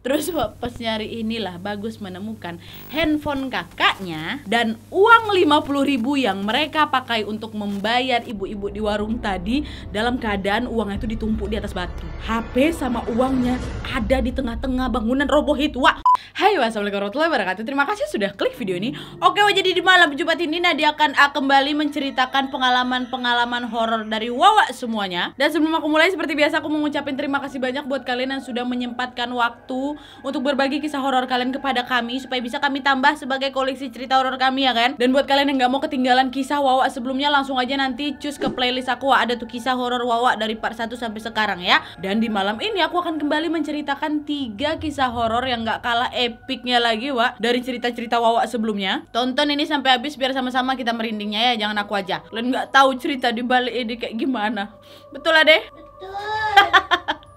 Terus pas nyari inilah Bagus menemukan handphone kakaknya dan uang 50.000 yang mereka pakai untuk membayar ibu-ibu di warung tadi dalam keadaan uangnya itu ditumpuk di atas batu. HP sama uangnya ada di tengah-tengah bangunan roboh itu. Wah. Hai, wassalamualaikum warahmatullahi wabarakatuh. Terima kasih sudah klik video ini. Oke, jadi di malam Jumat ini Nadia akan kembali menceritakan pengalaman-pengalaman horor dari Wawa semuanya. Dan sebelum aku mulai, seperti biasa aku mau ngucapin terima kasih banyak buat kalian yang sudah menyempatkan waktu untuk berbagi kisah horor kalian kepada kami supaya bisa kami tambah sebagai koleksi cerita horor kami, ya kan? Dan buat kalian yang nggak mau ketinggalan kisah Wawa sebelumnya, langsung aja nanti cus ke playlist aku. Ada tuh kisah horor Wawa dari part 1 sampai sekarang ya. Dan di malam ini aku akan kembali menceritakan 3 kisah horor yang nggak kalah epicnya lagi, Wak, dari cerita-cerita Wawa sebelumnya. Tonton ini sampai habis biar sama-sama kita merindingnya ya, jangan aku aja. Kalian nggak tahu cerita di balik ini kayak gimana. Betul lah deh? Betul.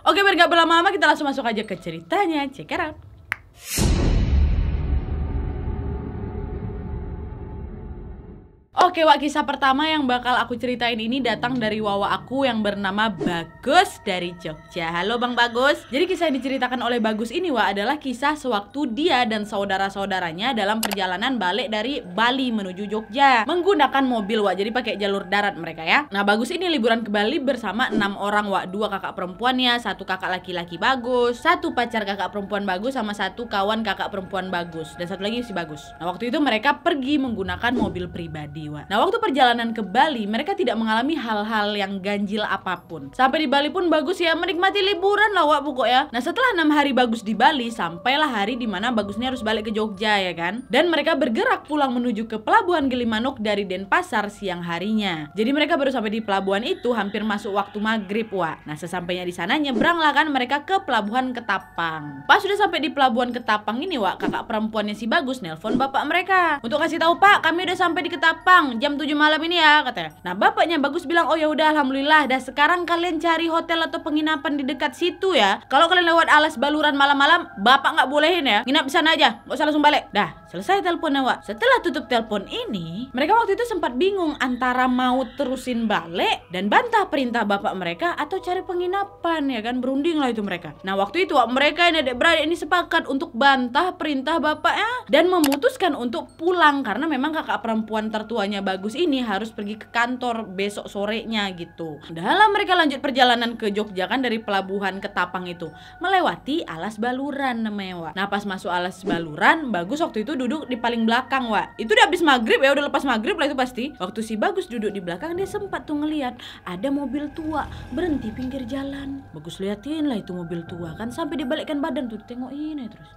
Oke, biar gak berlama-lama kita langsung masuk aja ke ceritanya. Check it out. Oke, Wak, kisah pertama yang bakal aku ceritain ini datang dari Wawa aku yang bernama Bagus dari Jogja. Halo Bang Bagus. Jadi kisah yang diceritakan oleh Bagus ini, Wak, adalah kisah sewaktu dia dan saudara-saudaranya dalam perjalanan balik dari Bali menuju Jogja menggunakan mobil, Wak. Jadi pakai jalur darat mereka ya. Nah, Bagus ini liburan ke Bali bersama 6 orang, Wak. 2 kakak perempuannya, 1 kakak laki-laki Bagus, 1 pacar kakak perempuan Bagus, sama 1 kawan kakak perempuan Bagus, dan 1 lagi si Bagus. Nah, waktu itu mereka pergi menggunakan mobil pribadi, Wak. Nah, waktu perjalanan ke Bali mereka tidak mengalami hal-hal yang ganjil apapun. Sampai di Bali pun Bagus ya menikmati liburan lah, Wak, pokoknya. Nah, setelah 6 hari Bagus di Bali, sampailah hari dimana Bagus ini harus balik ke Jogja, ya kan. Dan mereka bergerak pulang menuju ke Pelabuhan Gilimanuk dari Denpasar siang harinya. Jadi mereka baru sampai di pelabuhan itu hampir masuk waktu maghrib, Wak. Nah, sesampainya di sana nyebranglah kan mereka ke Pelabuhan Ketapang. Pas sudah sampai di Pelabuhan Ketapang ini, Wak, kakak perempuannya si Bagus nelpon bapak mereka untuk kasih tahu, "Pak, kami udah sampai di Ketapang jam 7 malam ini ya," katanya. Nah, bapaknya Bagus bilang, "Oh ya udah, alhamdulillah. Dah sekarang kalian cari hotel atau penginapan di dekat situ ya. Kalau kalian lewat Alas Baluran malam-malam, bapak nggak bolehin ya. Nginap di sana aja, nggak usah langsung balik." Dah selesai teleponnya, Wak. Setelah tutup telepon ini, mereka waktu itu sempat bingung antara mau terusin balik dan bantah perintah bapak mereka atau cari penginapan, ya kan. Berunding lah itu mereka. Nah, waktu itu, Wak, mereka yang adik-beradik ini sepakat untuk bantah perintah bapaknya dan memutuskan untuk pulang karena memang kakak perempuan tertuanya Bagus ini harus pergi ke kantor besok sorenya gitu. Dalam mereka lanjut perjalanan ke Jogja kan dari Pelabuhan Ketapang itu melewati Alas Baluran namanya, Wak. Nah, pas masuk Alas Baluran, Bagus waktu itu duduk di paling belakang, Wak. Itu udah habis maghrib ya, udah lepas maghrib lah itu pasti. Waktu si Bagus duduk di belakang, dia sempat tuh ngeliat ada mobil tua berhenti pinggir jalan. Bagus liatin lah itu mobil tua kan sampai dibalikkan badan tuh tengokin aja terus.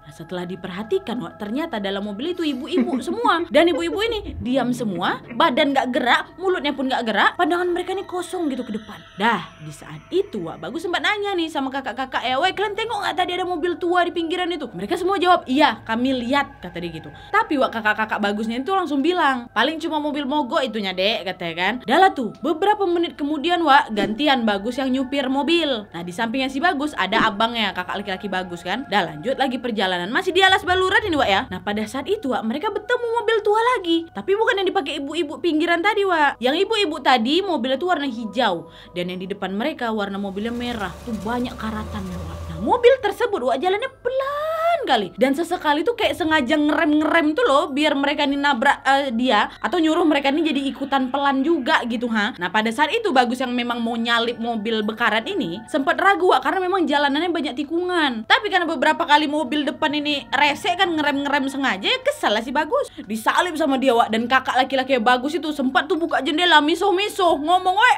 Nah, setelah diperhatikan, Wak, ternyata dalam mobil itu ibu-ibu semua. Dan ibu-ibu ini diam semua, badan gak gerak, mulutnya pun gak gerak, pandangan mereka ini kosong gitu ke depan. Dah, di saat itu, Wak, Bagus sempat nanya nih sama kakak-kakak, "Weh, kalian tengok gak tadi ada mobil tua di pinggiran itu?" Mereka semua jawab, "Iya, kami lihat," kata dia gitu. Tapi, Wak, kakak-kakak Bagusnya itu langsung bilang, "Paling cuma mobil mogok itunya, Dek," katanya kan. Dah lah tuh, beberapa menit kemudian, Wak, gantian Bagus yang nyupir mobil. Nah, di sampingnya si Bagus ada abangnya, kakak laki-laki Bagus kan. Dah lanjut lagi perjalanan. Masih di Alas Baluran ini, Wak, ya. Nah, pada saat itu, Wak, mereka bertemu mobil tua lagi. Tapi bukan yang dipakai ibu-ibu pinggiran tadi, Wak. Yang ibu-ibu tadi mobilnya tuh warna hijau. Dan yang di depan mereka warna mobilnya merah. Tuh banyak karatannya, Wak. Nah, mobil tersebut, Wak, jalannya pelan kali. Dan sesekali tuh kayak sengaja ngerem-ngerem tuh loh biar mereka ini nabrak dia atau nyuruh mereka ini jadi ikutan pelan juga gitu, ha. Nah, pada saat itu Bagus yang memang mau nyalip mobil bekarat ini sempat ragu, Wak, karena memang jalanannya banyak tikungan. Tapi karena beberapa kali mobil depan ini rese kan ngerem-ngerem sengaja, ya kesal lah si Bagus. Disalip sama dia, Wak, dan kakak laki-laki Bagus itu sempat tuh buka jendela miso-miso ngomong, "Weh,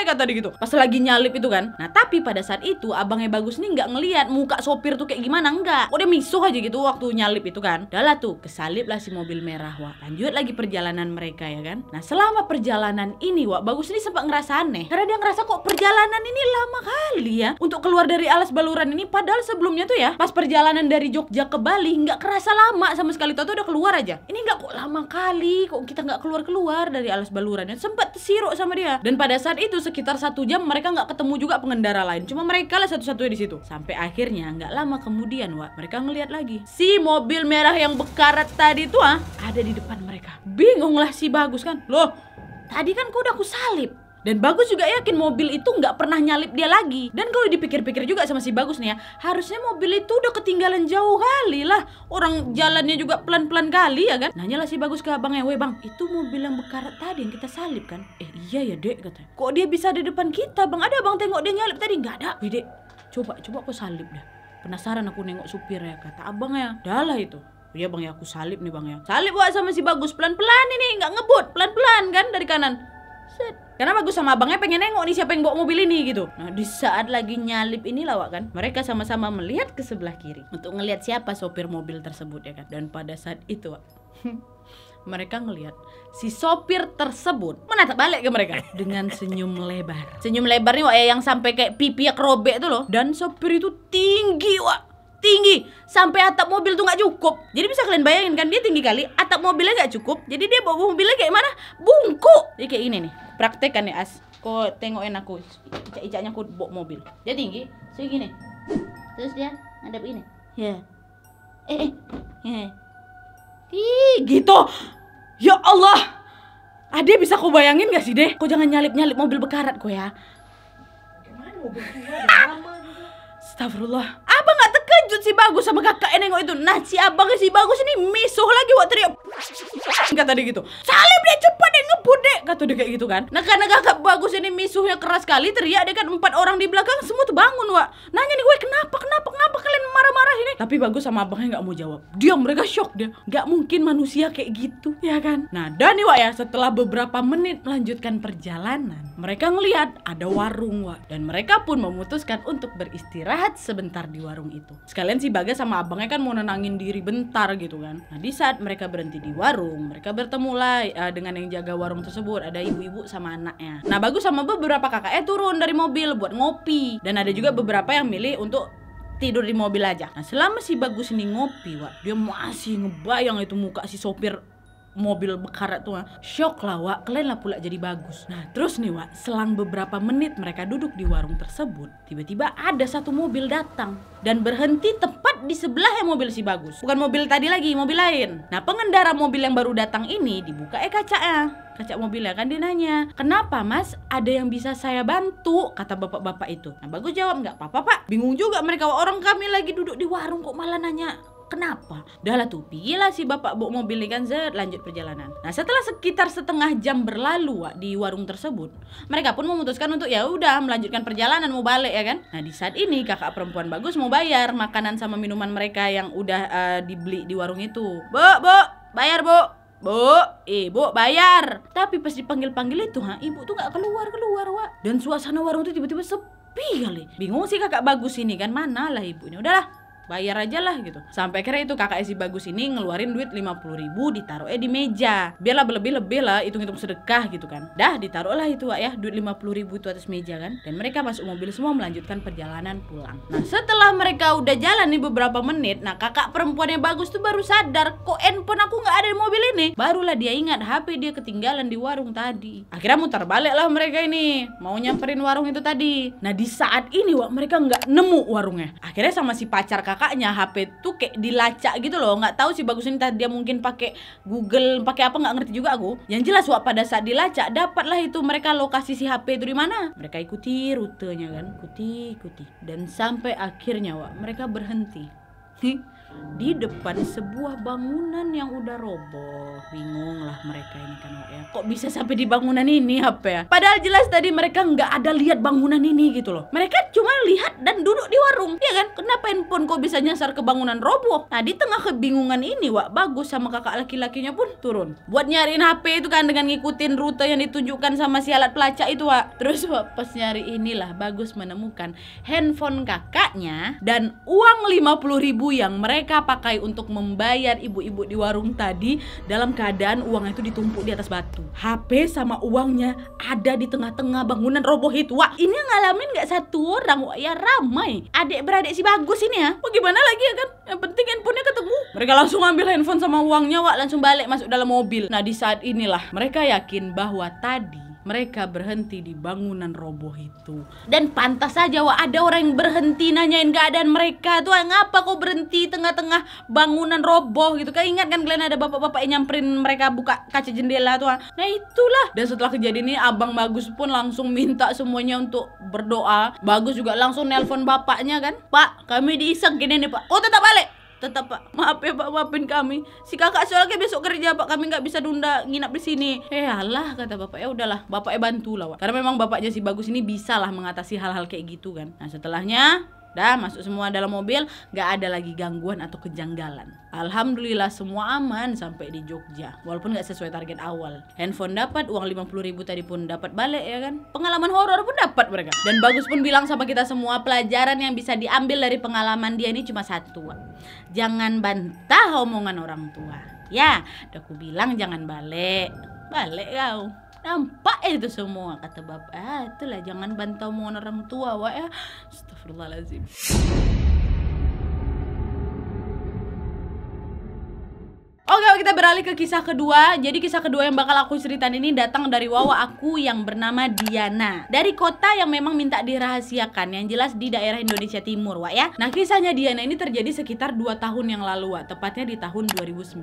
kata dia gitu. Pas lagi nyalip itu kan. Nah, tapi pada saat itu abangnya Bagus nih nggak ngelihat muka sopir tuh kayak gimana, enggak. Udah misuh aja gitu waktu nyalip itu kan. Udah lah tuh, kesalip lah si mobil merah, Wak. Lanjut lagi perjalanan mereka, ya kan. Nah, selama perjalanan ini, Wak, Bagus ini sempat ngerasa aneh. Karena dia ngerasa kok perjalanan ini lama kali ya untuk keluar dari Alas Baluran ini. Padahal sebelumnya tuh ya, pas perjalanan dari Jogja ke Bali nggak kerasa lama sama sekali. Tuh udah keluar aja. Ini nggak kok lama kali, kok kita nggak keluar-keluar dari Alas Baluran. Sempat tersiruk sama dia. Dan pada saat itu sekitar 1 jam mereka nggak ketemu juga pengendara lain. Cuma mereka lah satu-satunya di situ. Sampai akhirnya nggak lama kemudian, Wak, mereka ngeliat lagi si mobil merah yang bekarat tadi tuh ada di depan mereka. Bingung lah si Bagus kan. "Loh, tadi kan kau udah aku salip. Dan Bagus juga yakin mobil itu nggak pernah nyalip dia lagi. Dan kalau dipikir-pikir juga sama si Bagus nih ya, harusnya mobil itu udah ketinggalan jauh kali lah. Orang jalannya juga pelan-pelan kali ya kan. Nanyalah si Bagus ke abangnya, "Weh bang, itu mobil yang bekarat tadi yang kita salip kan?" Iya ya dek, katanya. "Kok dia bisa di depan kita bang? Ada bang tengok dia nyalip tadi?" "Nggak ada." "Wih dek, coba aku salip dah. Penasaran aku nengok supir ya," kata abangnya. "Dah lah itu." "Iya bang ya, aku salip nih bang ya." Salip wak sama si Bagus pelan-pelan ini, nggak ngebut, pelan-pelan kan dari kanan. Set. Karena Bagus sama abangnya pengen nengok nih siapa yang bawa mobil ini gitu. Nah di saat lagi nyalip ini lawak kan, mereka sama-sama melihat ke sebelah kiri untuk ngelihat siapa sopir mobil tersebut ya kan. Dan pada saat itu Wak, mereka ngelihat si sopir tersebut menatap balik ke mereka dengan senyum lebar. Senyum lebar nih Wak ya, yang sampai kayak pipi robek tuh loh. Dan sopir itu tinggi Wak, tinggi sampai atap mobil tuh nggak cukup. Jadi bisa kalian bayangin kan, dia tinggi kali, atap mobilnya nggak cukup. Jadi dia bawa mobilnya kayak mana? Bungkuk. Jadi kayak ini nih, praktek kan nih As. Kau tengokin aku, icak-icaknya aku bawa mobil. Dia tinggi, segini. Terus dia ngadep ini. Ya. Gitu. Ya Allah. Ade bisa kau bayangin gak sih deh? Kau jangan nyalip-nyalip mobil bekarat kau ya. Gimana mobil tua lama gitu. Astagfirullah. Abang gak terkejut si Bagus sama kakak nengok itu. Nah si abangnya si Bagus ini misuh lagi Wak, teriak. Kata dia gitu, "Salib deh, cepat deh, ngebut deh," kata dia kayak gitu kan. Nah karena kakak Bagus ini misuhnya keras sekali, teriak dia kan, 4 orang di belakang semua tuh bangun Wak. Nanya nih, "Woi kenapa kalian marah-marah ini?" Tapi Bagus sama abangnya gak mau jawab. Diam, mereka shock dia. Gak mungkin manusia kayak gitu ya kan. Nah dan nih Wak ya, setelah beberapa menit melanjutkan perjalanan, mereka ngelihat ada warung Wak. Dan mereka pun memutuskan untuk beristirahat sebentar di warung itu. Sekalian si Bagas sama abangnya kan mau nenangin diri bentar gitu kan. Nah di saat mereka berhenti di warung, mereka bertemu lah dengan yang jaga warung tersebut. Ada ibu-ibu sama anaknya. Nah Bagus sama beberapa kakaknya turun dari mobil buat ngopi. Dan ada juga beberapa yang milih untuk tidur di mobil aja. Nah selama si Bagus ini ngopi Wak, dia masih ngebayang itu muka si sopir mobil bekarat tuh. Shock lah Wak, kalian lah pula jadi Bagus. Nah terus nih Wak, selang beberapa menit mereka duduk di warung tersebut, tiba-tiba ada satu mobil datang dan berhenti tepat di sebelah yang mobil si Bagus. Bukan mobil tadi lagi, mobil lain. Nah pengendara mobil yang baru datang ini dibuka kacanya, kaca mobilnya kan. Dia nanya, "Kenapa mas? Ada yang bisa saya bantu?" kata bapak-bapak itu. Nah Bagus jawab, "Nggak apa-apa pak." Bingung juga mereka, orang kami lagi duduk di warung kok malah nanya kenapa. Dah lah tuh, pergilah si bapak bawa mobil ini kan, lanjut perjalanan. Nah setelah sekitar setengah jam berlalu Wak, di warung tersebut, mereka pun memutuskan untuk ya udah melanjutkan perjalanan, mau balik ya kan. Nah di saat ini kakak perempuan Bagus mau bayar makanan sama minuman mereka yang udah dibeli di warung itu. Bu, bayar bu. "Bu, ibu bayar." Tapi pas dipanggil-panggil itu ibu tuh gak keluar Wak. Dan suasana warung itu tiba-tiba sepi kali. Bingung sih kakak Bagus ini kan, mana lah ibunya. Udahlah, bayar aja lah gitu. Sampai akhirnya itu kakak si Bagus ini ngeluarin duit 50.000, ditaruhnya di meja. Biarlah lebih-lebih lah, hitung-hitung sedekah gitu kan. Dah ditaruhlah itu Wak ya, duit 50.000 itu atas meja kan. Dan mereka masuk mobil semua melanjutkan perjalanan pulang. Nah setelah mereka udah jalan nih beberapa menit, nah kakak perempuannya Bagus tuh baru sadar, kok handphone aku gak ada di mobil ini. Barulah dia ingat HP dia ketinggalan di warung tadi. Akhirnya muter balik lah mereka ini, mau nyamperin warung itu tadi. Nah di saat ini Wak, mereka nggak nemu warungnya. Akhirnya sama si pacar kakaknya, HP tuh kayak dilacak gitu loh. Nggak tahu si Bagus ini tadi dia mungkin pakai Google, pakai apa nggak ngerti juga aku. Yang jelas Wak, pada saat dilacak dapatlah itu mereka lokasi si HP itu di mana. Mereka ikuti rutenya kan, ikuti dan sampai akhirnya Wak, mereka berhenti di depan sebuah bangunan yang udah roboh. Bingung lah mereka ini kan Wak ya, kok bisa sampai di bangunan ini apa ya? Padahal jelas tadi mereka nggak ada lihat bangunan ini gitu loh. Mereka cuma lihat dan duduk di warung, ya kan? Kenapa handphone kok bisa nyasar ke bangunan roboh? Nah di tengah kebingungan ini Wak, Bagus sama kakak laki-lakinya pun turun buat nyariin HP itu kan, dengan ngikutin rute yang ditunjukkan sama si alat pelacak itu Wak. Terus Wak, pas nyari inilah Bagus menemukan handphone kakaknya dan uang 50.000 yang mereka pakai untuk membayar ibu-ibu di warung tadi dalam keadaan uangnya itu ditumpuk di atas batu. HP sama uangnya ada di tengah-tengah bangunan roboh itu Wak. Ini ngalamin gak satu orang Wak ya, ramai adik beradik si Bagus ini ya. Oh gimana lagi ya kan, yang penting handphonenya ketemu. Mereka langsung ambil handphone sama uangnya Wak, langsung balik masuk dalam mobil. Nah di saat inilah mereka yakin bahwa tadi mereka berhenti di bangunan roboh itu. Dan pantas saja Wak, ada orang yang berhenti nanyain keadaan mereka tuh, ngapa kok berhenti tengah-tengah bangunan roboh gitu. Kayak ingat kan kalian ada bapak-bapak yang nyamperin mereka buka kaca jendela tuh. Nah itulah. Dan setelah kejadian ini Abang Bagus pun langsung minta semuanya untuk berdoa. Bagus juga langsung nelpon bapaknya kan, "Pak, kami diiseng gini nih Pak." "Oh tetap balik?" "Tetap Pak, maaf ya Pak, maafin kami. Si kakak soalnya besok kerja Pak, kami nggak bisa nunda nginap di sini." Alah kata bapak, ya udahlah, bapaknya bantu lah Wak. Karena memang bapaknya si Bagus ini bisa lah mengatasi hal-hal kayak gitu kan. Nah setelahnya dah masuk semua dalam mobil, gak ada lagi gangguan atau kejanggalan. Alhamdulillah semua aman sampai di Jogja, walaupun gak sesuai target awal. Handphone dapat, uang 50.000 tadi pun dapat balik ya kan. Pengalaman horor pun dapat mereka. Dan Bagus pun bilang sama kita semua, pelajaran yang bisa diambil dari pengalaman dia ini cuma satu, jangan bantah omongan orang tua. Ya, udah aku bilang jangan balik kau. Nampak itu semua kata bapak. Itulah jangan bantah omongan orang tua Wak ya. Astagfirullahaladzim. Oke, kita beralih ke kisah kedua. Jadi kisah kedua yang bakal aku ceritain ini datang dari wawa aku yang bernama Diana, dari kota yang memang minta dirahasiakan, yang jelas di daerah Indonesia Timur Wak ya. Nah kisahnya Diana ini terjadi sekitar 2 tahun yang lalu Wak, tepatnya di tahun 2019.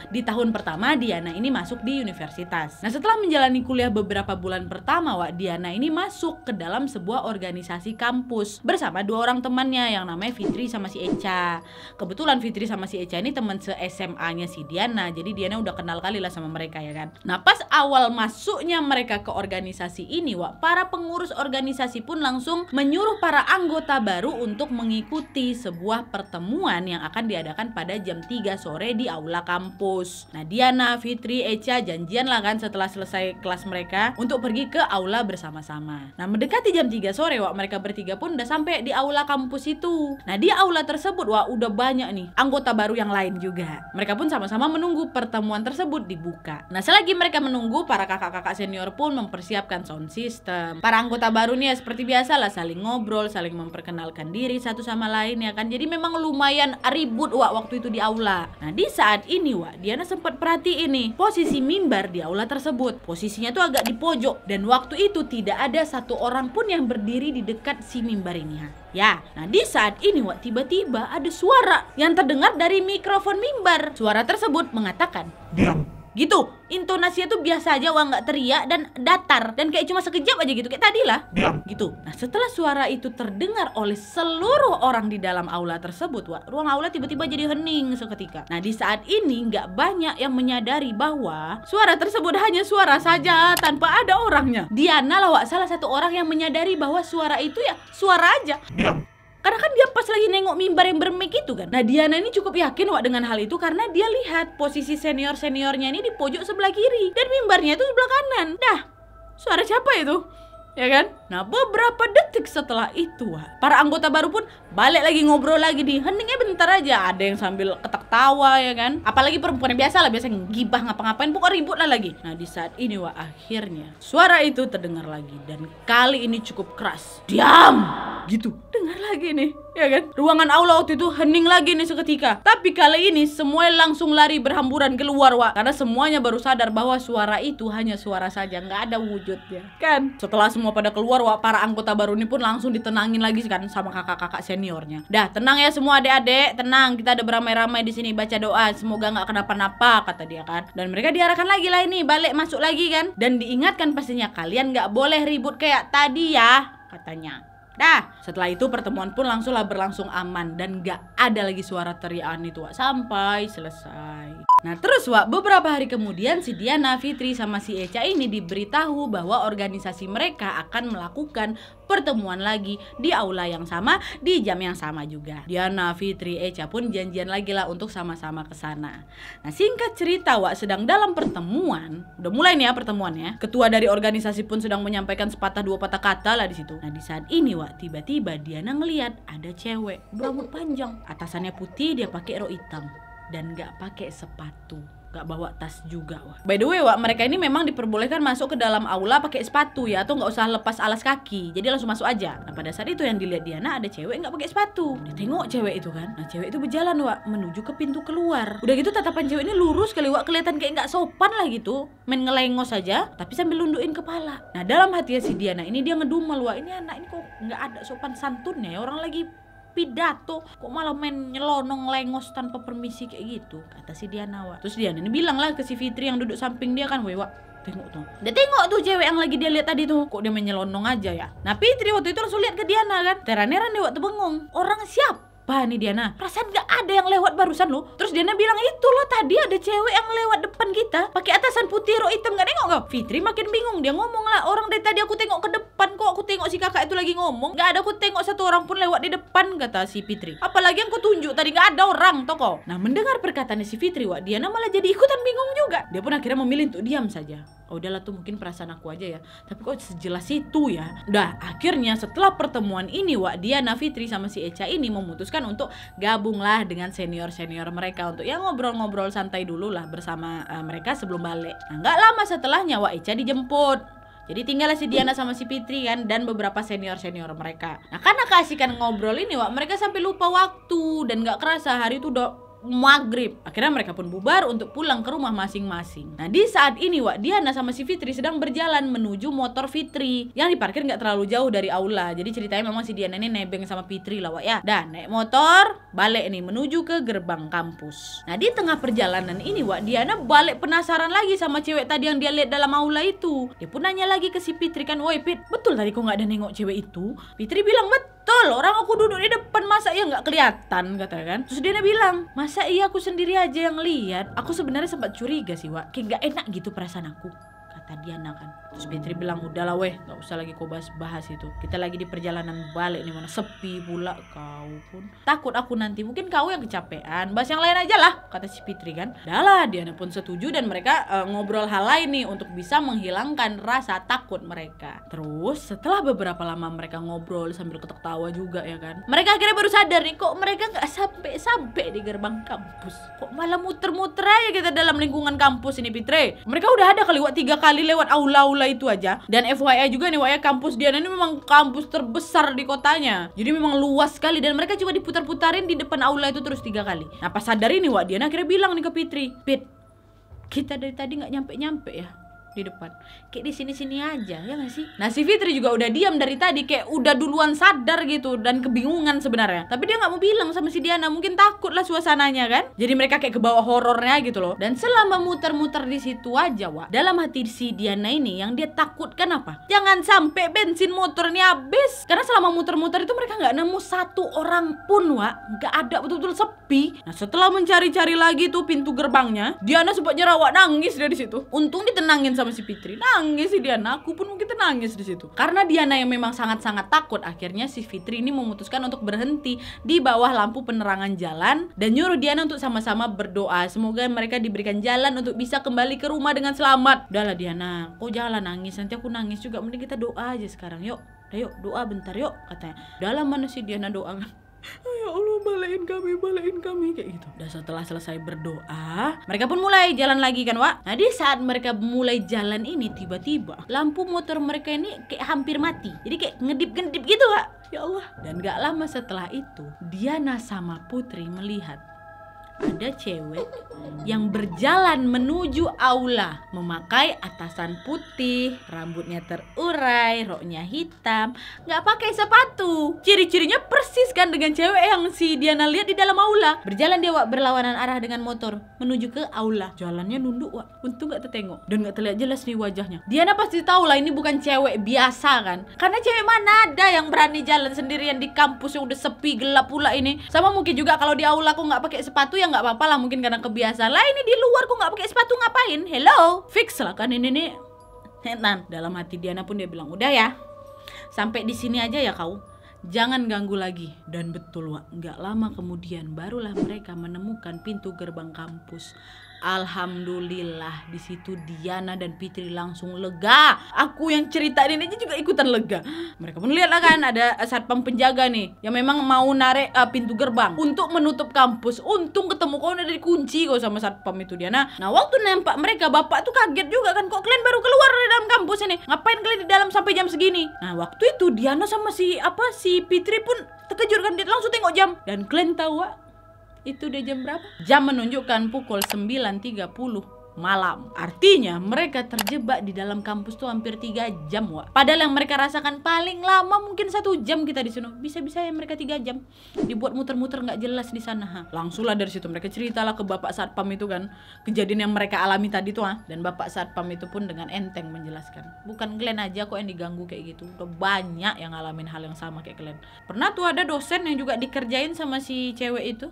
Di tahun pertama Diana ini masuk di universitas. Nah setelah menjalani kuliah beberapa bulan pertama Wak, Diana ini masuk ke dalam sebuah organisasi kampus bersama 2 orang temannya yang namanya Fitri sama si Echa. Kebetulan Fitri sama si Echa ini teman se-SMA-nya si Diana, jadi Diana udah kenal kali lah sama mereka ya kan. Nah pas awal masuknya mereka ke organisasi ini Wak, para pengurus organisasi pun langsung menyuruh para anggota baru untuk mengikuti sebuah pertemuan yang akan diadakan pada jam 3 sore di aula kampus. Nah Diana, Fitri, Echa janjian lah kan setelah selesai kelas mereka untuk pergi ke aula bersama-sama. Nah mendekati jam 3 sore Wak, mereka bertiga pun udah sampai di aula kampus itu. Nah di aula tersebut Wak, udah banyak nih anggota baru yang lain juga. Mereka pun sama menunggu pertemuan tersebut dibuka. Nah selagi mereka menunggu, para kakak-kakak senior pun mempersiapkan sound system. Para anggota baru nih ya seperti biasa lah, saling ngobrol, saling memperkenalkan diri satu sama lain ya kan. Jadi memang lumayan ribut Wak waktu itu di aula. Nah di saat ini Wak, Diana sempat perhatiin nih posisi mimbar di aula tersebut. Posisinya tuh agak di pojok, dan waktu itu tidak ada satu orang pun yang berdiri di dekat si mimbar ini ya. Nah di saat ini Wak, tiba-tiba ada suara yang terdengar dari mikrofon mimbar. Suara tersebut mengatakan, "Diam." Gitu, intonasinya tuh biasa aja Wak, nggak teriak dan datar, dan kayak cuma sekejap aja gitu, kayak tadi lah. "Diam." Gitu. Nah setelah suara itu terdengar oleh seluruh orang di dalam aula tersebut Wak, ruang aula tiba-tiba jadi hening seketika. Nah di saat ini nggak banyak yang menyadari bahwa suara tersebut hanya suara saja tanpa ada orangnya. Diana lah Wak, salah satu orang yang menyadari bahwa suara itu ya suara aja. "Diam." Karena kan dia pas lagi nengok mimbar yang bermic itu kan. Nah Diana ini cukup yakin Wak dengan hal itu karena dia lihat posisi senior-seniornya ini di pojok sebelah kiri dan mimbarnya itu sebelah kanan. Dah, suara siapa itu? Ya kan? Nah beberapa detik setelah itu Wak, para anggota baru pun balik lagi ngobrol lagi nih. Heningnya bentar aja, ada yang sambil ketak tawa ya kan. Apalagi perempuan yang biasa lah, biasa ngibah ngapa-ngapain, pokoknya ribut lah lagi. Nah di saat ini Wak, akhirnya suara itu terdengar lagi, dan kali ini cukup keras. "Diam!" Gitu. Dengar lagi nih, ya kan? Ruangan aula waktu itu hening lagi nih seketika. Tapi kali ini semua langsung lari berhamburan keluar Wak, karena semuanya baru sadar bahwa suara itu hanya suara saja, nggak ada wujudnya kan. Setelah semua pada keluar Wak, para anggota baru ini pun langsung ditenangin lagi kan sama kakak-kakak seniornya. "Dah tenang ya semua adik-adik, tenang, kita ada beramai-ramai di sini baca doa, semoga nggak kenapa-napa," kata dia kan. Dan mereka diarahkan lagi lah ini balik masuk lagi kan, dan diingatkan pastinya kalian nggak boleh ribut kayak tadi ya katanya. Dah, setelah itu pertemuan pun langsunglah berlangsung aman dan gak ada lagi suara teriakan itu Wak, sampai selesai. Nah terus Wak, beberapa hari kemudian si Diana, Fitri sama si Echa ini diberitahu bahwa organisasi mereka akan melakukan pertemuan lagi di aula yang sama di jam yang sama juga. Diana, Fitri, Echa pun janjian lagi lah untuk sama-sama ke sana. Nah singkat cerita Wak, sedang dalam pertemuan, udah mulai nih ya pertemuannya. Ketua dari organisasi pun sedang menyampaikan sepatah dua patah kata lah di situ. Nah di saat ini Wak, tiba-tiba Diana ngelihat ada cewek berambut panjang, atasannya putih, dia pakai rok hitam dan gak pakai sepatu. Gak bawa tas juga, Wak. By the way, Wak, mereka ini memang diperbolehkan masuk ke dalam aula pakai sepatu ya, atau nggak usah lepas alas kaki. Jadi langsung masuk aja. Nah, pada saat itu yang dilihat Diana ada cewek nggak pakai sepatu. Dia tengok cewek itu kan. Nah, cewek itu berjalan, Wak, menuju ke pintu keluar. Udah gitu tatapan cewek ini lurus kali, Wak, kelihatan kayak nggak sopan lah gitu. Main ngelengos aja, tapi sambil lundukin kepala. Nah, dalam hati si Diana ini dia ngedumel, Wak, ini anak ini kok nggak ada sopan santunnya ya, orang lagi pidato kok malah main nyelonong lengos tanpa permisi kayak gitu, kata si Diana, Wak. Terus Diana ini bilang lah ke si Fitri yang duduk samping dia kan, Wak, tengok tuh. Dia tengok tuh cewek yang lagi dia lihat tadi tuh, kok dia main nyelonong aja ya. Nah, Fitri waktu itu langsung lihat ke Diana kan. Teran-teran dia waktu bengong. Orang siapa nih Diana? Perasaan gak ada yang lewat barusan loh. Terus Diana bilang, itu loh tadi ada cewek yang lewat depan kita pakai atasan putih rok hitam, gak nengok gak? Fitri makin bingung, dia ngomong lah, orang dari tadi aku tengok ke depan kok, aku tengok si kakak itu lagi ngomong, gak ada aku tengok satu orang pun lewat di depan, kata si Fitri. Apalagi yang aku tunjuk tadi gak ada orang toko. Nah, mendengar perkataan si Fitri, Wak, Diana malah jadi ikutan bingung juga. Dia pun akhirnya memilih untuk diam saja. Oh, udahlah tuh mungkin perasaan aku aja ya, tapi kok sejelas itu ya. Udah, akhirnya setelah pertemuan ini, Wak, Diana, Fitri sama si Echa ini memutuskan untuk gabunglah dengan senior-senior mereka untuk ya ngobrol-ngobrol santai dulu lah bersama mereka sebelum balik. Nah, nggak lama setelahnya, Wak, Echa dijemput. Jadi tinggallah si Diana sama si Fitri kan, dan beberapa senior-senior mereka. Nah, karena keasikan ngobrol ini, Wak, mereka sampai lupa waktu dan nggak kerasa hari itu udah maghrib. Akhirnya mereka pun bubar untuk pulang ke rumah masing-masing. Nah, di saat ini, Wak, Diana sama si Fitri sedang berjalan menuju motor Fitri yang diparkir nggak terlalu jauh dari aula. Jadi ceritanya memang si Diana ini nebeng sama Fitri lah, Wak, ya. Dan naik motor balik nih menuju ke gerbang kampus. Nah, di tengah perjalanan ini, Wak, Diana balik penasaran lagi sama cewek tadi yang dia lihat dalam aula itu. Dia pun nanya lagi ke si Fitri kan, "Woi Fit, betul tadi kok nggak ada nengok cewek itu?" Fitri bilang, "Betul, orang aku duduk di depan, masa iya nggak kelihatan," katanya kan. Terus Diana bilang, "Masa iya aku sendiri aja yang lihat? Aku sebenarnya sempat curiga sih, Wak, kayak nggak enak gitu perasaan aku," kata Diana kan. Terus Fitri bilang, "Udahlah weh, nggak usah lagi kau bahas itu. Kita lagi di perjalanan balik nih, mana sepi pula kau pun. Takut aku nanti, mungkin kau yang kecapean. Bahas yang lain aja lah," kata si Fitri kan. Udahlah, Diana pun setuju dan mereka ngobrol hal lain nih untuk bisa menghilangkan rasa takut mereka. Terus setelah beberapa lama mereka ngobrol sambil ketawa juga ya kan, mereka akhirnya baru sadar nih, kok mereka nggak sampai di gerbang kampus. Kok malah muter-muter aja kita dalam lingkungan kampus ini, Fitri. Mereka udah ada kali, Wak, 3 kali lewat aula-aula itu aja. Dan FYI juga nih, Wak, ya, kampus Diana ini memang kampus terbesar di kotanya. Jadi memang luas sekali dan mereka cuma diputar-putarin di depan aula itu terus 3 kali. Nah, pas sadar ini, Wak, Diana akhirnya bilang nih ke Fitri, "Fit, kita dari tadi nggak nyampe-nyampe ya di depan, kayak di sini-sini aja ya nggak sih?" Nah, si Fitri juga udah diam dari tadi, kayak udah duluan sadar gitu dan kebingungan sebenarnya. Tapi dia nggak mau bilang sama si Diana, mungkin takut lah suasananya kan. Jadi mereka kayak ke bawah horornya gitu loh. Dan selama muter-muter di situ aja, Wak, dalam hati si Diana ini yang dia takutkan apa? Jangan sampai bensin motornya habis. Karena selama muter-muter itu mereka nggak nemu satu orang pun, Wak, nggak ada, betul-betul sepi. Nah, setelah mencari-cari lagi tuh pintu gerbangnya, Diana sempat nyerah, Wak, nangis dari situ. Untung ditenangin sama si Fitri. Nangis si Diana, aku pun mungkin nangis di situ. Karena Diana yang memang sangat-sangat takut, akhirnya si Fitri ini memutuskan untuk berhenti di bawah lampu penerangan jalan dan nyuruh Diana untuk sama-sama berdoa. Semoga mereka diberikan jalan untuk bisa kembali ke rumah dengan selamat. Udahlah Diana, kok jangan nangis, nanti aku nangis juga. Mending kita doa aja sekarang, yuk. Yuk doa bentar yuk, katanya. Dalam mana si Diana doa kan? "Ya Allah, balain kami," kayak gitu. Dan setelah selesai berdoa, mereka pun mulai jalan lagi kan, Wak. Nah, di saat mereka mulai jalan ini, tiba-tiba lampu motor mereka ini kayak hampir mati. Jadi kayak ngedip-ngedip gitu, Wak. Ya Allah. Dan gak lama setelah itu, Diana sama Putri melihat ada cewek yang berjalan menuju aula, memakai atasan putih, rambutnya terurai, roknya hitam, nggak pakai sepatu. Ciri-cirinya persis kan dengan cewek yang si Diana lihat di dalam aula. Berjalan dia, Wak, berlawanan arah dengan motor menuju ke aula. Jalannya nunduk, Wak. Untung nggak tertengok dan nggak terlihat jelas nih wajahnya. Diana pasti tahu lah ini bukan cewek biasa kan, karena cewek mana ada yang berani jalan sendirian di kampus yang udah sepi gelap pula ini. Sama mungkin juga kalau di aula aku nggak pakai sepatu ya nggak apa-apa lah, mungkin karena kebiasaan lah. Ini di luar kok nggak pakai sepatu ngapain? Hello, fix lah kan ini nih. Nah, dalam hati Diana pun dia bilang, "Udah ya, sampai di sini aja ya kau, jangan ganggu lagi." Dan betul, Wak, nggak lama kemudian barulah mereka menemukan pintu gerbang kampus. Alhamdulillah di situ Diana dan Fitri langsung lega. Aku yang cerita ini aja juga ikutan lega. Mereka pun lihat lah kan ada satpam penjaga nih yang memang mau narik pintu gerbang untuk menutup kampus. Untung ketemu kau udah dikunci kau sama satpam itu Diana. Nah waktu nampak mereka bapak tuh kaget juga kan, kok kalian baru keluar dari dalam kampus ini? Ngapain kalian di dalam sampai jam segini? Nah waktu itu Diana sama si Fitri pun terkejut kan, dia langsung tengok jam. Dan kalian tahu itu udah jam berapa? Jam menunjukkan pukul 9.30 malam. Artinya mereka terjebak di dalam kampus tuh hampir 3 jam Padahal yang mereka rasakan paling lama mungkin 1 jam kita di sana. Bisa-bisa ya mereka 3 jam dibuat muter-muter nggak jelas di sana. Langsunglah dari situ mereka ceritalah ke bapak satpam itu kan kejadian yang mereka alami tadi tuh Dan bapak satpam itu pun dengan enteng menjelaskan, bukan kalian aja kok yang diganggu kayak gitu, udah banyak yang ngalamin hal yang sama kayak kalian. Pernah tuh ada dosen yang juga dikerjain sama si cewek itu.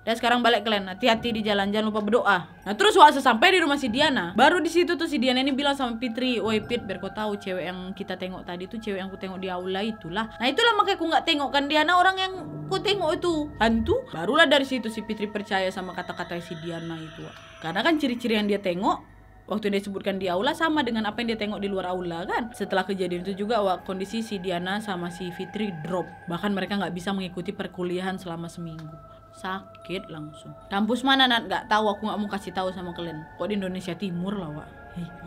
Dan sekarang balik kalian, hati-hati di jalan, jangan lupa berdoa. Nah terus waktu sampai di rumah si Diana, baru di situ tuh si Diana ini bilang sama Fitri, "Woi Pit, biar kau tahu cewek yang kita tengok tadi tuh cewek yang aku tengok di aula itulah." Nah itulah makanya aku nggak tengok kan Diana, orang yang kau tengok itu hantu. Barulah dari situ si Fitri percaya sama kata-kata si Diana itu. Karena kan ciri-ciri yang dia tengok waktu dia sebutkan di aula sama dengan apa yang dia tengok di luar aula kan. Setelah kejadian itu juga kondisi si Diana sama si Fitri drop. Bahkan mereka nggak bisa mengikuti perkuliahan selama seminggu. Sakit langsung. Kampus mana Nat? Gak tahu, aku nggak mau kasih tahu sama kalian. Kok di Indonesia Timur lah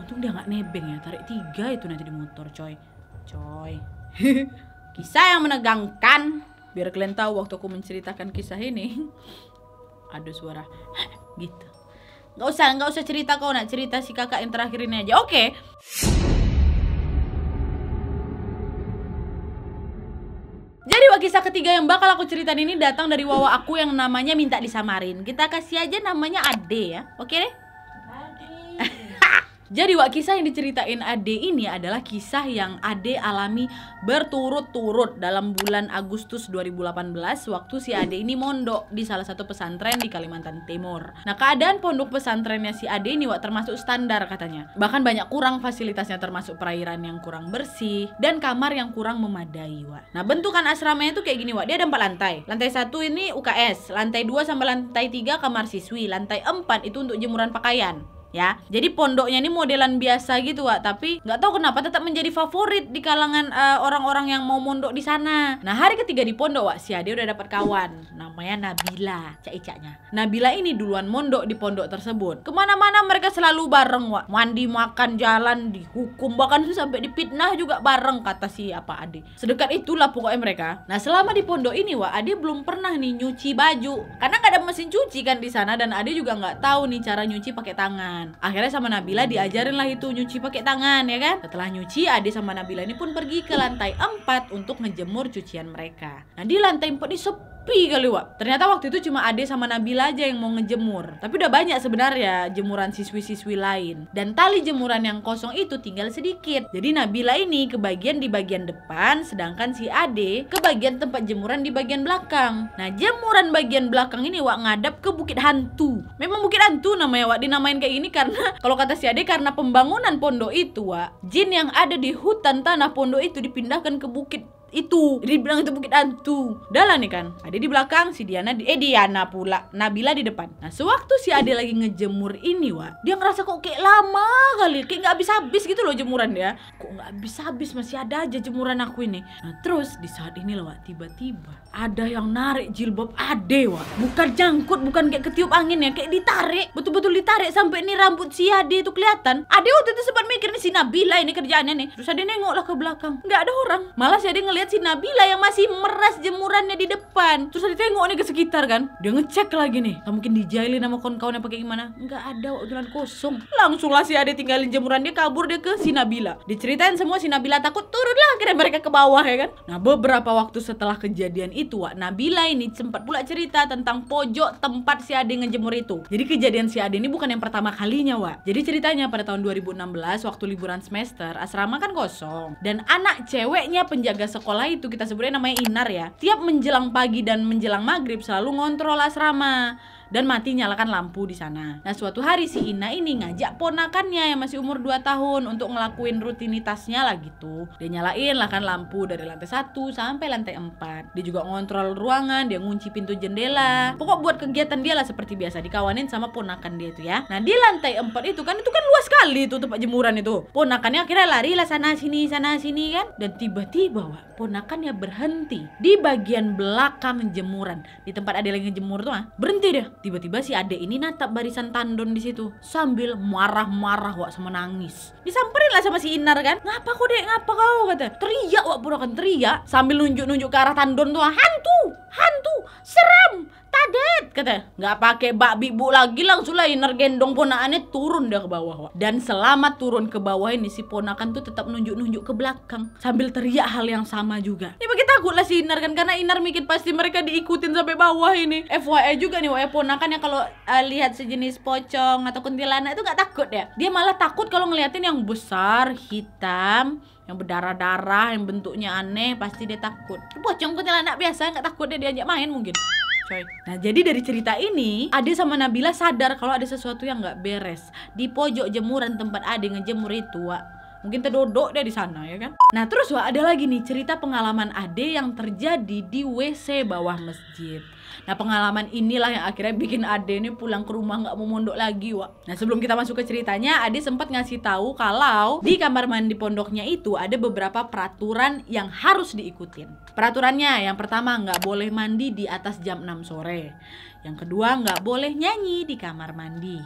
untung dia nggak nebeng ya, tarik 3 itu nanti di motor coy. Kisah yang menegangkan. Biar kalian tahu waktu aku menceritakan kisah ini. Ada suara gitu. Nggak usah cerita kau nak, cerita si kakak yang terakhir ini aja. Oke. Jadi kisah ketiga yang bakal aku ceritain ini datang dari wawa aku yang namanya minta disamarin. Kita kasih aja namanya Ade ya. Oke deh? Jadi kisah yang diceritain Ade ini adalah kisah yang Ade alami berturut-turut dalam bulan Agustus 2018 waktu si Ade ini mondok di salah satu pesantren di Kalimantan Timur. Nah keadaan pondok pesantrennya si Ade ini termasuk standar katanya. Bahkan banyak kurang fasilitasnya, termasuk perairan yang kurang bersih dan kamar yang kurang memadai Nah bentukan asramanya itu kayak gini dia ada 4 lantai. Lantai 1 ini UKS, lantai 2 sampai lantai 3 kamar siswi, lantai 4 itu untuk jemuran pakaian. Ya, jadi pondoknya ini modelan biasa gitu tapi nggak tahu kenapa tetap menjadi favorit di kalangan orang-orang yang mau mondok di sana. Nah hari ketiga di pondok si Ade udah dapat kawan namanya Nabila, cak-icaknya. Nabila ini duluan mondok di pondok tersebut. Kemana-mana mereka selalu bareng mandi, makan, jalan, dihukum, bahkan sampai dipitnah juga bareng kata si Ade. Sedekat itulah pokoknya mereka. Nah selama di pondok ini Ade belum pernah nih nyuci baju karena nggak ada mesin cuci kan di sana, dan Ade juga nggak tahu nih cara nyuci pakai tangan. Akhirnya sama Nabila diajarin lah itu nyuci pakai tangan ya kan. Setelah nyuci, Ade sama Nabila ini pun pergi ke lantai 4 untuk ngejemur cucian mereka. Nah di lantai 4 ini sepi kali Ternyata waktu itu cuma Ade sama Nabila aja yang mau ngejemur. Tapi udah banyak sebenarnya jemuran siswi-siswi lain. Dan tali jemuran yang kosong itu tinggal sedikit. Jadi Nabila ini kebagian di bagian depan, sedangkan si Ade kebagian tempat jemuran di bagian belakang. Nah jemuran bagian belakang ini ngadap ke Bukit Hantu. Memang Bukit Hantu namanya dinamain kayak gini karena kalau kata si Ade karena pembangunan pondok itu jin yang ada di hutan tanah pondok itu dipindahkan ke bukit itu, jadi bilang itu Bukit Hantu. Udah lah nih kan, Ade di belakang, si Diana pula, Nabila di depan. Nah sewaktu si Ade lagi ngejemur ini dia ngerasa kok kayak lama kali, kayak nggak habis-habis gitu loh jemuran dia. Kok nggak habis-habis, masih ada aja jemuran aku ini. Nah terus di saat ini loh tiba-tiba ada yang narik jilbab Ade bukan jangkut, bukan kayak ketiup angin ya, kayak ditarik, betul-betul ditarik sampai ini rambut si Ade itu kelihatan. Ade waktu itu sempat mikir nih si Nabila ini kerjaannya nih. Terus Ade nengok lah ke belakang, nggak ada orang. Malah si Ade ngeliat si Nabila yang masih meras jemurannya di depan. Terus Ade tengok nih ke sekitar kan, dia ngecek lagi nih, tak mungkin dijailin sama kawan-kawannya pakai gimana. Nggak ada jalan kosong. Langsung lah si Ade tinggalin jemuran dia, kabur dia ke si Nabila. Diceritain semua, si Nabila takut, turunlah akhirnya mereka ke bawah ya kan. Nah beberapa waktu setelah kejadian itu Nabila ini sempat pula cerita tentang pojok tempat si Ade ngejemur itu. Jadi kejadian si Ade ini bukan yang pertama kalinya Jadi ceritanya pada tahun 2016 waktu liburan semester, asrama kan kosong, dan anak ceweknya penjaga sekolah itu, kita sebutnya namanya Inar ya, tiap menjelang pagi dan menjelang maghrib selalu ngontrol asrama. dan mati nyalakan lampu di sana. Nah suatu hari si Ina ini ngajak ponakannya yang masih umur 2 tahun untuk ngelakuin rutinitasnya lah gitu. Dia nyalain lah kan lampu dari lantai 1 sampai lantai 4. Dia juga ngontrol ruangan, dia ngunci pintu jendela. Pokok buat kegiatan dia lah seperti biasa, dikawanin sama ponakan dia itu ya. Nah di lantai 4 itu kan luas sekali itu tempat jemuran itu. Ponakannya akhirnya lari lah sana sini kan. Dan tiba-tiba ponakannya berhenti di bagian belakang jemuran. Di tempat ade lagi ngejemur tuh berhenti dia. Tiba-tiba si ade ini natap barisan tandon di situ sambil marah-marah sama nangis. Disamperin lah sama si Inar kan. Ngapa kau dek? Ngapa kau? Kata. Teriak ponakan teriak sambil nunjuk-nunjuk ke arah tandon tuh. Hantu, seram, tadet kata. Nggak pakai bak bibu lagi, langsung lah Inar gendong ponakannya turun dia ke bawah. Dan selama turun ke bawah ini si ponakan tuh tetap nunjuk-nunjuk ke belakang sambil teriak hal yang sama juga. Ini bagi takut lah si Inar kan, karena Inar mikir pasti mereka diikutin sampai bawah ini. FYI juga nih ponakannya kalau lihat sejenis pocong atau kuntilanak itu nggak takut ya. Dia malah takut kalau ngeliatin yang besar, hitam, yang berdarah-darah, yang bentuknya aneh, pasti dia takut. Pocong kuntilanak biasa nggak takut, dia diajak main mungkin. Coy. Nah jadi dari cerita ini Ade sama Nabila sadar kalau ada sesuatu yang nggak beres di pojok jemuran tempat Ade ngejemur itu mungkin terdodok deh di sana ya kan. Nah terus ada lagi nih cerita pengalaman Ade yang terjadi di WC bawah masjid. Nah pengalaman inilah yang akhirnya bikin Ade ini pulang ke rumah nggak mau mondok lagi Nah sebelum kita masuk ke ceritanya, Ade sempat ngasih tahu kalau di kamar mandi pondoknya itu ada beberapa peraturan yang harus diikutin. Peraturannya yang pertama nggak boleh mandi di atas jam 6 sore. Yang kedua nggak boleh nyanyi di kamar mandi.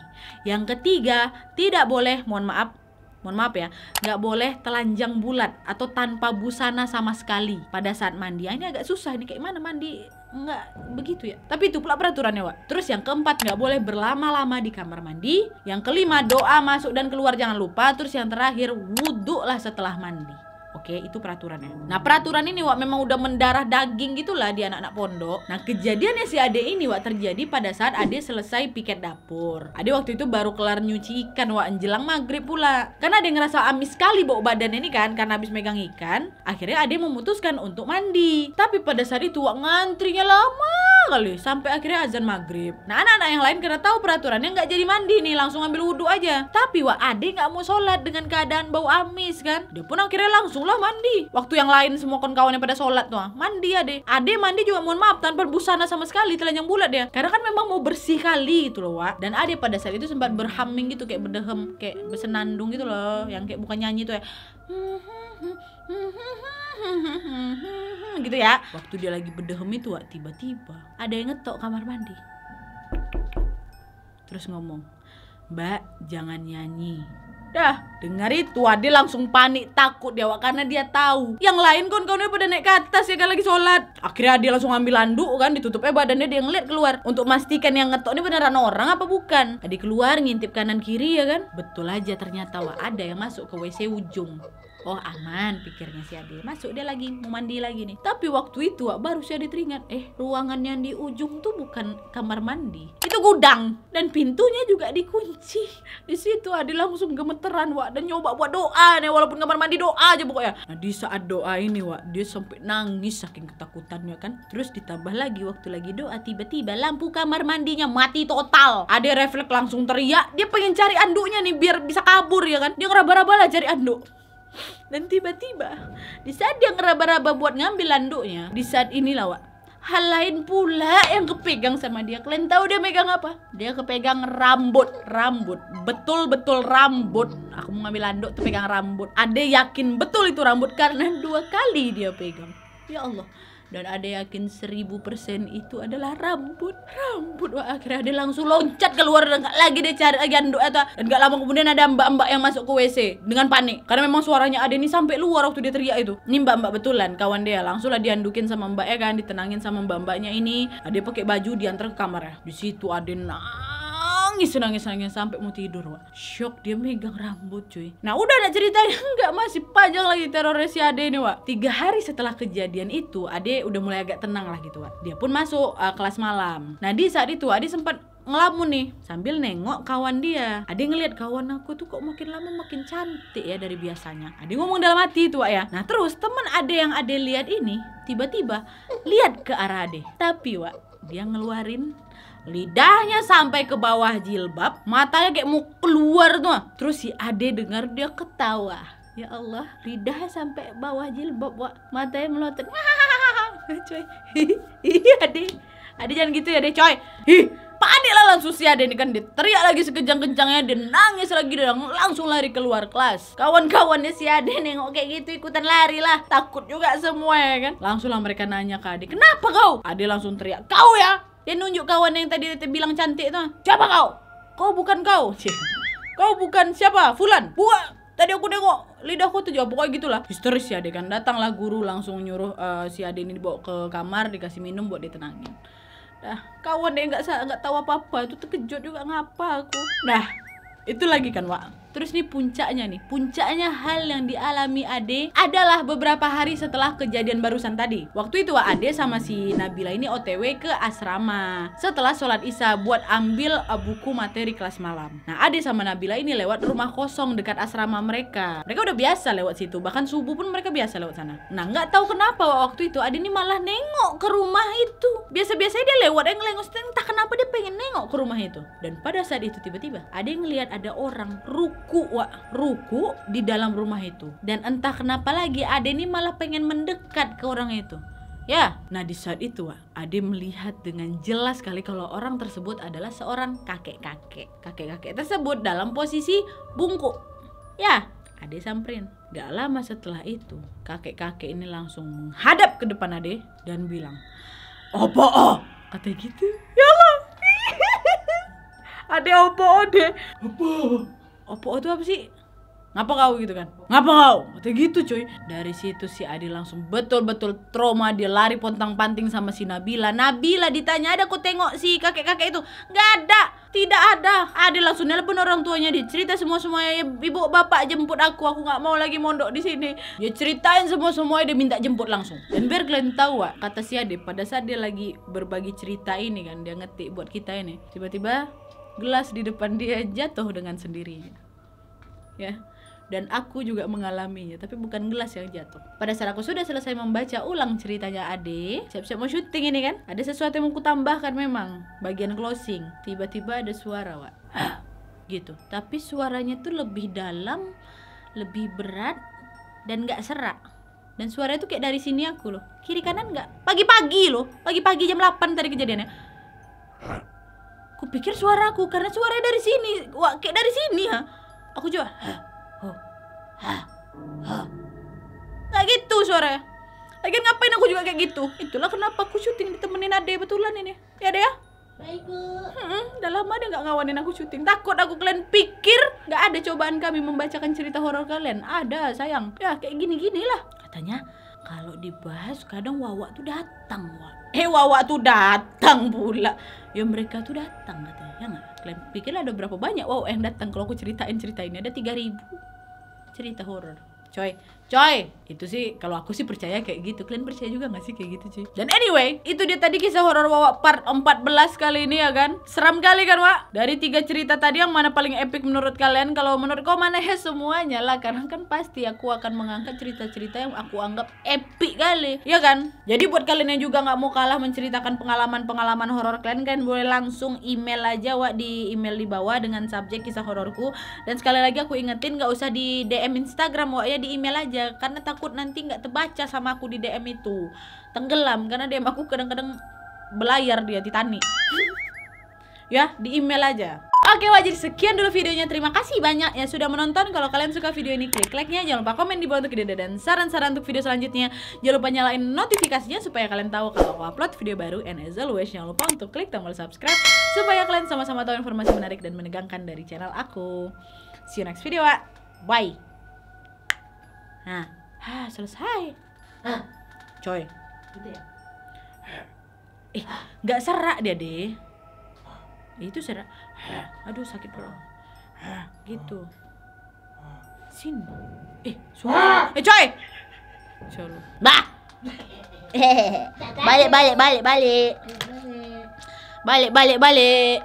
Yang ketiga tidak boleh, mohon maaf ya, nggak boleh telanjang bulat atau tanpa busana sama sekali pada saat mandi. Ini agak susah nih, kayak mana mandi nggak begitu ya, tapi itu pula peraturannya Terus yang keempat nggak boleh berlama-lama di kamar mandi. Yang kelima doa masuk dan keluar jangan lupa. Terus yang terakhir wudhu lah setelah mandi. Oke, itu peraturannya. Nah peraturan ini memang udah mendarah daging gitulah di anak-anak pondok. Nah kejadiannya si Ade ini terjadi pada saat Ade selesai piket dapur. Ade waktu itu baru kelar nyuci ikan menjelang maghrib pula. Karena Ade ngerasa amis sekali bau badan ini kan, karena habis megang ikan. Akhirnya Ade memutuskan untuk mandi. Tapi pada saat itu ngantrinya lama kali sampai akhirnya azan maghrib. Nah anak-anak yang lain karena tahu peraturannya nggak jadi mandi nih, langsung ambil wudhu aja. Tapi Ade nggak mau sholat dengan keadaan bau amis kan. Dia pun akhirnya langsung lah mandi. Waktu yang lain semua kawan-kawannya pada sholat mandi Ade mandi juga mohon maaf tanpa busana sama sekali, telanjang bulat dia. Karena kan memang mau bersih kali gitu loh Dan Ade pada saat itu sempat berhumming gitu, kayak berdehem, kayak bersenandung gitu loh, yang kayak bukan nyanyi tuh ya. Gitu ya. Waktu dia lagi berdehem itu tiba-tiba ada yang ngetok kamar mandi. Terus ngomong, "Mbak, jangan nyanyi." Dah, dengar itu Ade langsung panik, takut dia karena dia tahu yang lain kawan-kawannya pada naik ke atas ya kan lagi sholat. Akhirnya Ade langsung ambil anduk kan, ditutupnya badannya, dia ngeliat keluar untuk memastikan yang ngetok ini beneran orang apa bukan. Ade keluar ngintip kanan kiri ya kan. Betul aja ternyata ada yang masuk ke WC ujung. Oh aman, pikirnya si Ade. Masuk dia lagi, mau mandi lagi nih. Tapi waktu itu baru si Ade teringat, ruangan yang di ujung tuh bukan kamar mandi, itu gudang, dan pintunya juga dikunci. Di situ Ade langsung gemeteran dan nyoba buat doa nih, walaupun kamar mandi doa aja pokoknya. Nah di saat doa ini dia sampai nangis saking ketakutannya kan. Terus ditambah lagi waktu lagi doa, tiba-tiba lampu kamar mandinya mati total. Ade refleks langsung teriak, dia pengen cari anduknya nih biar bisa kabur ya kan. Dia ngeraba-raba lah cari anduk. Dan tiba-tiba di saat dia ngeraba-raba buat ngambil anduknya, di saat inilah hal lain pula yang kepegang sama dia. Kalian tahu dia megang apa? Dia kepegang rambut, betul-betul rambut. Aku mau ngambil anduk tuh pegang rambut. Ade yakin betul itu rambut karena 2 kali dia pegang. Ya Allah. Dan Ade yakin 1000% itu adalah rambut. Akhirnya Ade langsung loncat keluar dan gak lagi dia cari lagi anduk atau. Dan gak lama kemudian ada mbak-mbak yang masuk ke WC dengan panik karena memang suaranya Ade ini sampai luar waktu dia teriak itu. Ini mbak-mbak betulan kawan dia, langsung lah diandukin sama mbaknya kan, ditenangin sama mbak-mbaknya ini. Ade pakai baju diantar ke kamarnya. Di situ Ade nangis sampai mau tidur Shock, dia megang rambut cuy. Nah udah ada ceritanya enggak, masih panjang lagi terornya si Ade ini 3 hari setelah kejadian itu Ade udah mulai agak tenang lah gitu Dia pun masuk kelas malam. Nah di saat itu Ade sempat ngelamun nih sambil nengok kawan dia. Ade ngeliat kawan aku tuh kok makin lama makin cantik ya dari biasanya. Ade ngomong dalam hati itu ya. Nah terus teman Ade yang Ade lihat ini tiba-tiba lihat ke arah Ade. Tapi dia ngeluarin lidahnya sampai ke bawah jilbab, matanya kayak mau keluar tuh. Terus si Ade dengar dia ketawa. Ya Allah, lidahnya sampai bawah jilbab, Wak. Matanya melotot. Coy. Ade jangan gitu ya, Ade, coy. Panik lah langsung si Ade ini kan, dia teriak lagi sekejang-kencangnya, dia nangis lagi, dia langsung lari keluar kelas. Kawan-kawannya si Ade nengok kayak gitu ikutan lari lah, takut juga semua ya kan. Langsung lah mereka nanya ke Ade, kenapa kau? Ade langsung teriak, kau ya? Dia nunjuk kawan yang tadi bilang cantik tuh. Siapa kau? Kau bukan kau. Kau bukan siapa? Fulan. Bukan. Tadi aku nengok lidahku tuh juga pokoknya gitulah. Histeris ya Ade kan. Datanglah guru langsung nyuruh si Ade ini dibawa ke kamar, dikasih minum buat ditenangin. Nah, kawan dia nggak tahu apa-apa itu terkejut juga ngapa aku. Nah, itu lagi kan, Wak. Terus nih puncaknya hal yang dialami Ade adalah beberapa hari setelah kejadian barusan tadi. Waktu itu Wak, Ade sama si Nabila ini OTW ke asrama setelah sholat isya buat ambil buku materi kelas malam. Nah, Ade sama Nabila ini lewat rumah kosong dekat asrama mereka. Mereka udah biasa lewat situ, bahkan subuh pun mereka biasa lewat sana. Nah, nggak tahu kenapa waktu itu Ade ini malah nengok ke rumah itu. Biasa-biasanya dia lewat, ngelengok, entah kenapa dia pengen nengok ke rumah itu. Dan pada saat itu tiba-tiba Ade ngelihat ada orang ruku di dalam rumah itu. Dan entah kenapa lagi Ade ini malah pengen mendekat ke orang itu. Ya, nah di saat itu Ade melihat dengan jelas sekali kalau orang tersebut adalah seorang kakek-kakek. Kakek-kakek tersebut dalam posisi bungkuk. Ya, Ade samperin. Gak lama setelah itu, kakek-kakek ini langsung menghadap ke depan Ade dan bilang, "Apa?" Katanya gitu. Ya Allah. Ade apa Ade? Apa itu apa sih? Ngapa kau gitu kan? Ngapa kau? Katanya gitu cuy. Dari situ si Ade langsung betul-betul trauma. Dia lari pontang-panting sama si Nabila. Nabila ditanya, ada aku tengok si kakek-kakek itu? Nggak ada. Tidak ada. Ade langsung nelpon orang tuanya. Dia cerita semua-semuanya. Ibu bapak jemput aku nggak mau lagi mondok di sini. Dia ceritain semua-semuanya. Dia minta jemput langsung. Dan biar kalian tahu kata si Ade, pada saat dia lagi berbagi cerita ini kan, dia ngetik buat kita ini, tiba-tiba gelas di depan dia jatuh dengan sendirinya. Ya. Dan aku juga mengalaminya, tapi bukan gelas yang jatuh. Pada saat aku sudah selesai membaca ulang ceritanya Ade, siap-siap mau syuting ini kan, ada sesuatu yang mau kutambahkan memang, bagian closing. Tiba-tiba ada suara, Wak. Gitu. Tapi suaranya tuh lebih dalam, lebih berat, dan gak serak. Dan suara itu kayak dari sini aku loh, kiri kanan gak. Pagi-pagi loh, pagi-pagi jam 8 tadi kejadiannya. Aku pikir suaraku, karena suaranya dari sini. Wah, kayak dari sini ha. Aku coba nggak gitu suaranya. Lagian ngapain aku juga kayak gitu. Itulah kenapa aku syuting ditemenin Ade betulan ini. Ya Ade ya? Baik, Bu. Udah lama dia nggak ngawanin aku syuting. Takut aku kalian pikir nggak ada cobaan kami membacakan cerita horor kalian. Ada sayang. Ya kayak gini-gini lah. Katanya kalau dibahas kadang Wawa tuh datang, Wak. Wawa tuh datang pula. Ya mereka tuh datang katanya. Ya nggak? Kalian pikir ada berapa banyak Wawa yang datang kalau aku ceritain cerita ini? Ada 3.000 cerita horor. Coy, itu sih kalau aku sih percaya kayak gitu. Kalian percaya juga gak sih kayak gitu cuy? Dan anyway, itu dia tadi kisah horor Wawa part 14 kali ini ya kan. Seram kali kan Wak? Dari 3 cerita tadi yang mana paling epic menurut kalian? Kalau menurut kau mana ya? Semuanya lah, karena kan pasti aku akan mengangkat cerita-cerita yang aku anggap epic kali, ya kan? Jadi buat kalian yang juga gak mau kalah menceritakan pengalaman-pengalaman horor kalian, kan boleh langsung email aja Wak, di email di bawah dengan subjek kisah hororku. Dan sekali lagi aku ingetin, gak usah di DM Instagram Wak ya, di email aja, karena takut nanti nggak terbaca sama aku di DM itu, tenggelam, karena DM aku kadang-kadang belayar dia Titanic. Ya, di email aja. Oke Wak, jadi sekian dulu videonya. Terima kasih banyak ya sudah menonton. Kalau kalian suka video ini, klik like-nya. Jangan lupa komen di bawah untuk ide dan saran-saran untuk video selanjutnya. Jangan lupa nyalain notifikasinya supaya kalian tahu kalau aku upload video baru. And as always, jangan lupa untuk klik tombol subscribe supaya kalian sama-sama tahu informasi menarik dan menegangkan dari channel aku. See you next video Wak. Bye. Nah, selesai. Coy. Gitu ya? Gak serak dia deh. Itu serak. Aduh sakit perut. Gitu. Sini. Suara. Coy. Coy. Bah. Balik. Balik.